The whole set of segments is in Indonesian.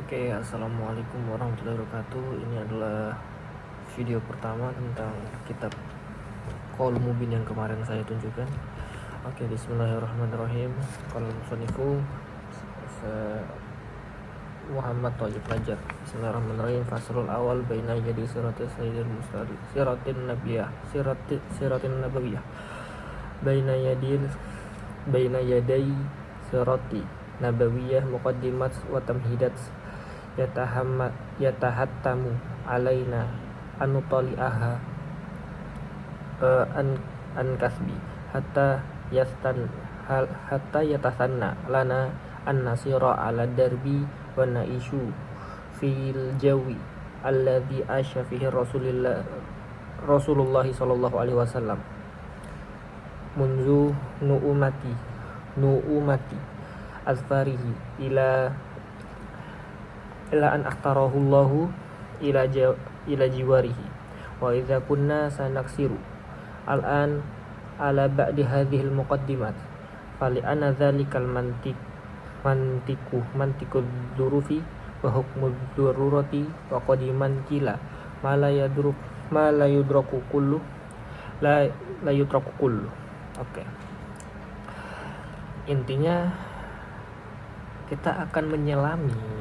Oke, assalamualaikum warahmatullahi wabarakatuh. Ini adalah video pertama tentang kitab Qaul Mubin yang kemarin saya tunjukkan. Oke, bismillahirrahmanirrahim. Qala musanifu Muhammad Thayyib Najjar. Bismillahirrahmanirrahim. Faslul awal baina yadi siratis sayyidil mustari siratin nabiyah siratin nabawiyah baina yaday sirati nabawiyah muqaddimat wa tamhidat yatahattamu alaina anutali'aha an kasbi hatta yatasanna lana an nasira ala darbi wa naishu fil jawi alladhi asya fihi Rasulullah sallallahu alaihi wasallam munzu nu'umati azfarihi ila an akhtarahu Allahu ila jiwarihi wa idza kunna sanaksiru al'an ala ba'di hadhihi al-muqaddimat fali anna dhalikal mantiku dhurufi wa hukmu dhururati wa qadiman kila ma la yudraku kullu. Oke. Intinya kita akan menyelami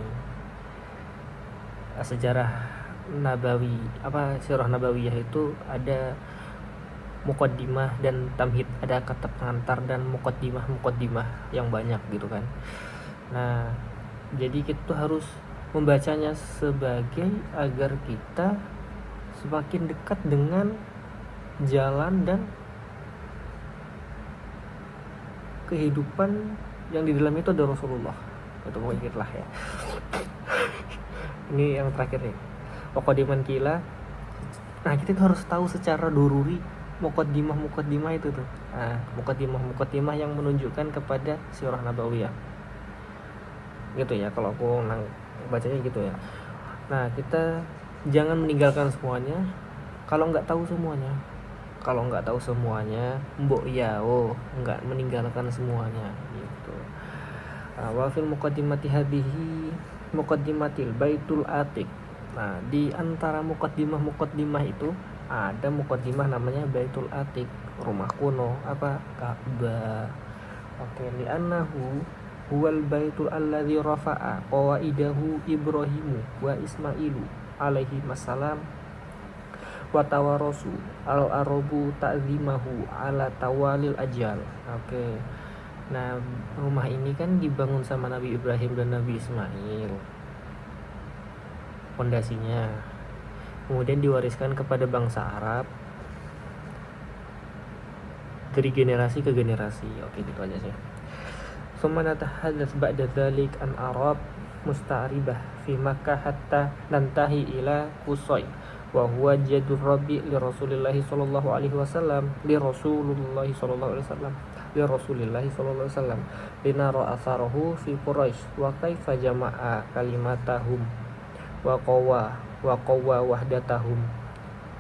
sejarah Nabawi, sirah Nabawiyah itu ada muqaddimah dan tamhid, ada kata pengantar dan muqaddimah yang banyak gitu kan. Nah, jadi kita harus membacanya sebagai agar kita semakin dekat dengan jalan dan kehidupan yang di dalam itu ada Rasulullah. Itu pokoknya gitulah ya. Ini yang terakhir nih, muqaddiman kila. Nah, kita harus tahu secara doruri muqaddimah itu tuh. Nah, muqaddimah yang menunjukkan kepada sirah nabawiyah. Gitu ya, kalau aku bacanya gitu ya. Nah, kita jangan meninggalkan semuanya kalau nggak tahu semuanya. Kalau nggak tahu semuanya, mbok nggak meninggalkan semuanya gitu. Wa fil muqaddimati hadhihi muqaddimatil baitul atiq. Nah, di antara muqaddimah itu ada muqaddimah namanya baitul atiq, rumah kuno, Ka'bah. Oke, li'annahu huwal baitul alladzi rafa'a qawaidahu Ibrahimu wa Ismailu alaihi wassalam wa tawarasu al-arabu ta'zimahu ala tawalil ajal. Oke. Nah, rumah ini kan dibangun sama Nabi Ibrahim dan Nabi Ismail, pondasinya. Kemudian diwariskan kepada bangsa Arab dari generasi ke generasi. Oke, gitu aja sih. Summa natahadats ba'da dzalik an Arab musta'ribah fi Makkah hatta nantahi ila Qusay wa huwa jaddur rabi li Rasulillah sallallahu alaihi wasallam linara asarahu fi Quraisy wa kaifa jama'a kalimatahum wa qawwa wahdatahum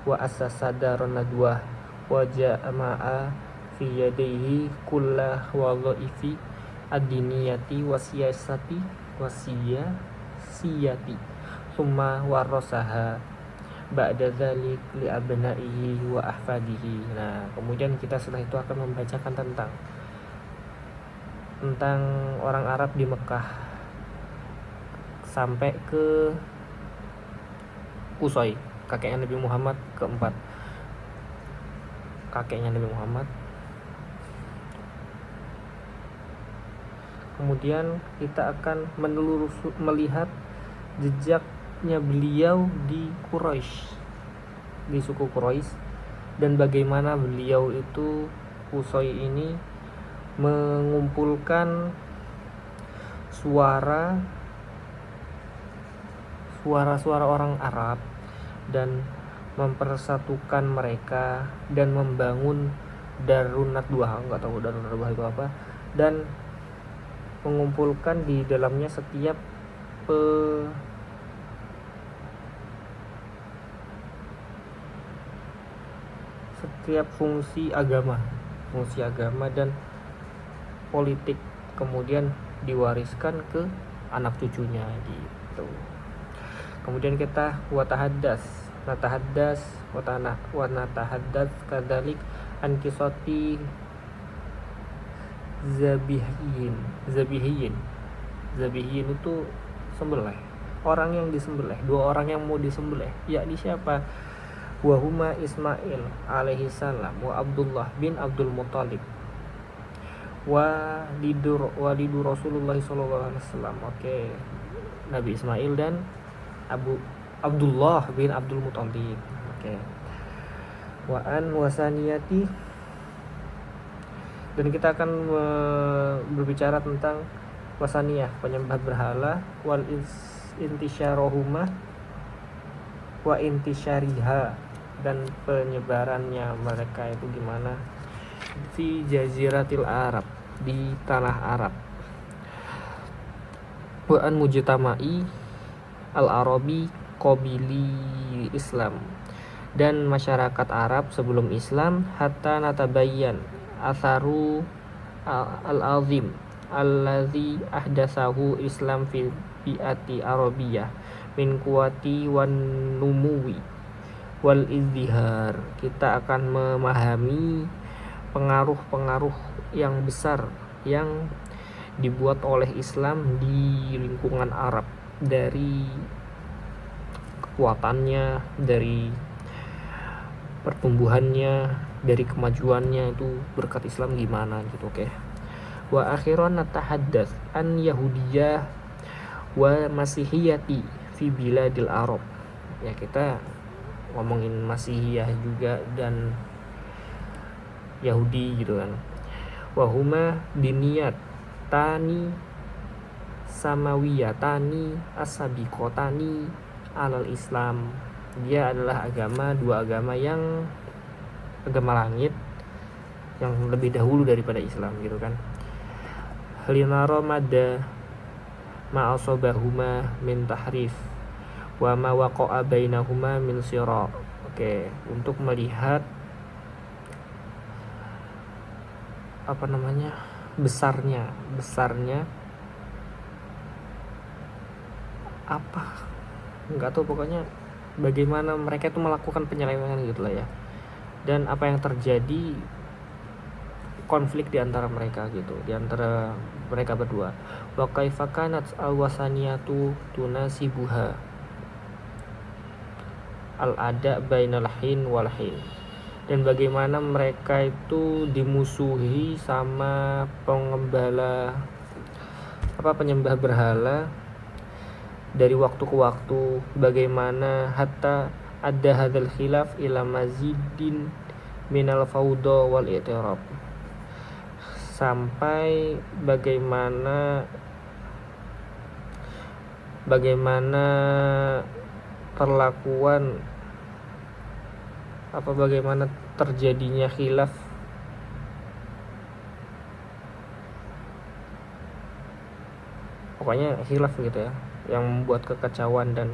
wa asasa daran nadwah wa jama'a fi yadayhi kullah wadhaifi ad-diniyati wasiyasati summa warasaha ba'da dzalik li abnaihi wa ahfadihi. Nah, kemudian kita setelah itu akan membacakan tentang orang Arab di Mekah sampai ke Qusay, kakeknya Nabi Muhammad keempat. Kakeknya Nabi Muhammad. Kemudian kita akan melihat jejaknya beliau di Quraisy, di suku Quraisy, dan bagaimana beliau itu Qusay ini mengumpulkan suara orang Arab dan mempersatukan mereka dan membangun Darun Nadwah, nggak tahu Darun Nadwah itu apa, dan mengumpulkan di dalamnya setiap fungsi agama dan politik, kemudian diwariskan ke anak cucunya gitu. gitu. Kemudian kita natahaddas kadzalik an qisati zabihiyin itu sembelih, orang yang disembelih, dua orang yang mau disembelih, yakni siapa? Wahuma Ismail alaihi salam wa Abdullah bin Abdul Muthalib walidu Rasulullah sallallahu alaihi wasallam. Oke, Nabi Ismail dan Abdullah bin Abdul Muthalib. Oke. Wa an wasaniyati, dan kita akan berbicara tentang wasaniyah, penyembah berhala, wal intisyarohuma wa intisyariha, dan penyebarannya mereka itu gimana fi jaziratil Arab, di tanah Arab. Wa an mujtama'i al-arabi qabili Islam, dan masyarakat Arab sebelum Islam, hatta natabayyan atharu al-azim allazi ahdatsahu Islam fil bi'ati Arabiyah min kuwati wan numuwi wal izdihar. Kita akan memahami pengaruh-pengaruh yang besar yang dibuat oleh Islam di lingkungan Arab, dari kekuatannya, dari pertumbuhannya, dari kemajuannya, itu berkat Islam gimana gitu. Oke. Wa akhiran natahaddas an yahudiyah wa masihiyati fi biladil Arab. Ya, kita ngomongin masihiyah juga dan Yahudi gitu kan. Wa huma diniyat tani samawiyatani asabiqotani alal Islam. Dia adalah dua agama yang agama langit yang lebih dahulu daripada Islam gitu kan. Linara madda ma'asobahuma min tahrif wa ma waqa'a bainahuma min sira. Oke, untuk melihat besarnya apa, nggak tahu, pokoknya bagaimana mereka itu melakukan penyelewengan gitu lah ya, dan apa yang terjadi konflik di antara mereka gitu, di antara mereka berdua. Wa kaifa kanat al-wasaniyatu tunasibuha al-ada bainal hin wal hin, dan bagaimana mereka itu dimusuhi sama penyembah berhala dari waktu ke waktu. Bagaimana hatta ada hadzal khilaf ila mazidin minal fawda wal i'tirab, sampai bagaimana bagaimana terjadinya khilaf, pokoknya khilaf gitu ya, yang membuat kekacauan dan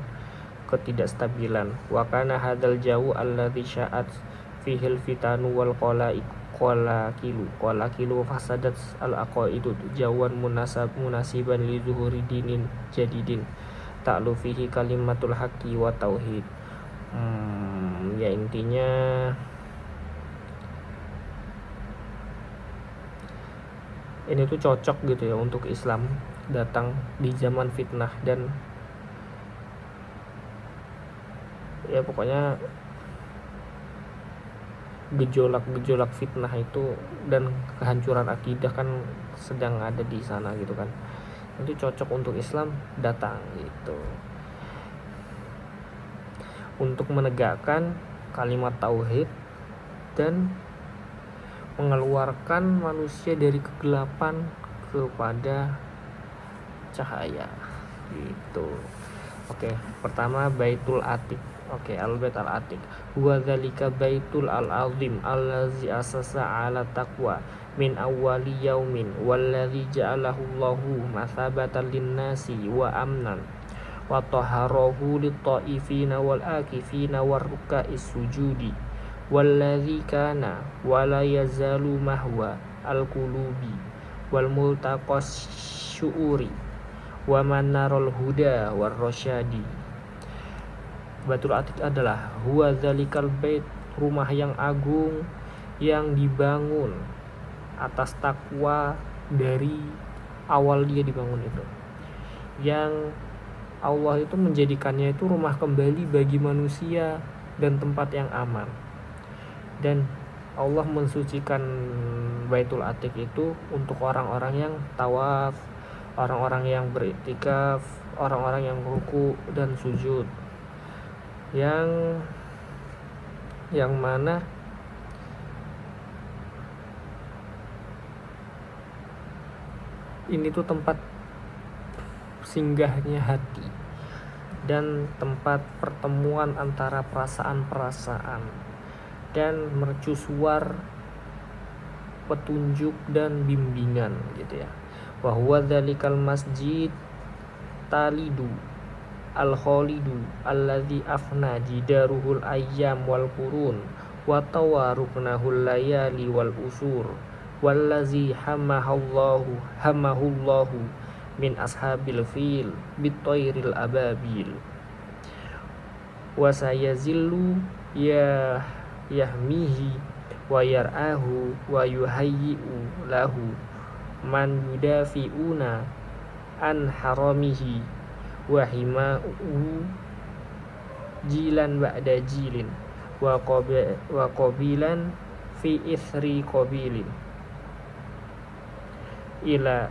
ketidakstabilan. Wa kana hadzal jauh alladzi sya'at fihil fitanu wal qalaqilu fasadat al aqaidu jawan munasiban li zuhuri dinin jadidin ta'lu fihi kalimatul haqqi wa tauhid. Ya intinya ini tuh cocok gitu ya untuk Islam datang di zaman fitnah, dan ya pokoknya gejolak fitnah itu dan kehancuran akidah kan sedang ada di sana gitu kan. Itu cocok untuk Islam datang gitu, untuk menegakkan kalimat tauhid dan mengeluarkan manusia dari kegelapan kepada cahaya gitu. Oke, pertama Baitul Atiq. Oke, Al-Bait Al-Atiq. Huwa dzalika Baitul Al-Azim allazi asasa 'ala taqwa min awwali yaumin wallazi ja'alahu Allahu masabatan lin-nasi wa amnan wa tahharahu lit-ta'ifina wal akifina war ruka'is sujudi wallazi kana wa la yazalu mahwa al-qulubi wal multaqas syu'uri wa manarul huda war rasyadi. Baitul Atiq adalah huwa zalikal bait, rumah yang agung yang dibangun atas takwa dari awal dia dibangun itu, yang Allah itu menjadikannya itu rumah kembali bagi manusia dan tempat yang aman. Dan Allah mensucikan Baitul Atiq itu untuk orang-orang yang tawaf, orang-orang yang beriktikaf, orang-orang yang ruku dan sujud, yang mana ini tuh tempat singgahnya hati dan tempat pertemuan antara perasaan-perasaan dan mercusuar petunjuk dan bimbingan gitu ya. Wa huwa dzalikal masjid talidu al-khalidu alladzi afna jidaruhul ayyam wal qurun wa tawaruknahul layali wal usur wallazi hamahullahu min ashabil fil bitoiril ababil wa sayazillu ya yahmihi wa yar'ahu wa yuhayyi'u lahu man yudafi'una an haramihi wa hima'u jilan ba'da jilin wa qabilan fi ithri qabilin ila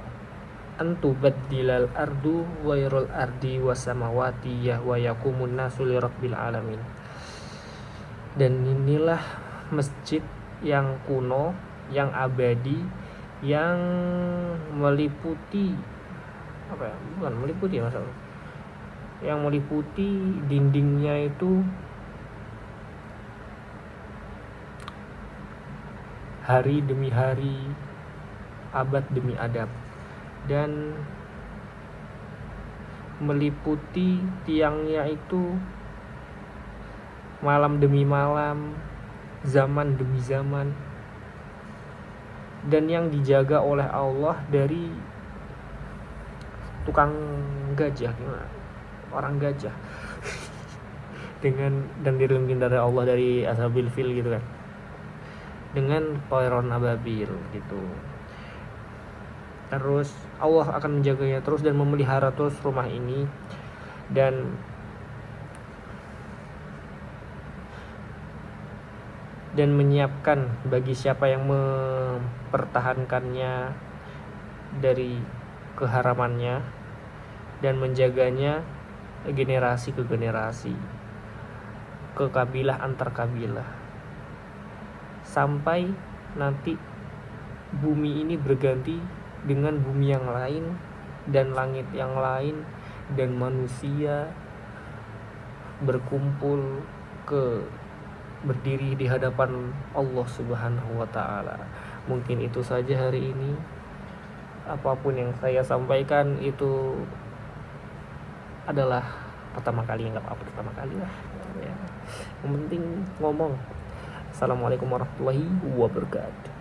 antubaddilal ardu ghairul ardi wasamawati wa yakumun nasu li rabbil alamin. Dan inilah masjid yang kuno, yang abadi, yang meliputi yang meliputi dindingnya itu hari demi hari, abad demi abad, dan meliputi tiangnya itu malam demi malam, zaman demi zaman, dan yang dijaga oleh Allah dari tukang gajah, orang gajah dan dilindungi dari Allah dari ashabil fil gitu kan, dengan toiron ababil gitu. Terus Allah akan menjaganya terus dan memelihara terus rumah ini, dan menyiapkan bagi siapa yang mempertahankannya dari keharamannya dan menjaganya generasi ke generasi, ke kabilah antar kabilah, sampai nanti bumi ini berganti dengan bumi yang lain dan langit yang lain, dan manusia berkumpul berdiri di hadapan Allah Subhanahu wa Ta'ala. Mungkin itu saja hari ini. Apapun yang saya sampaikan itu adalah pertama kali, nggak apa-apa pertama kali lah ya. Yang penting ngomong. Assalamualaikum warahmatullahi wabarakatuh.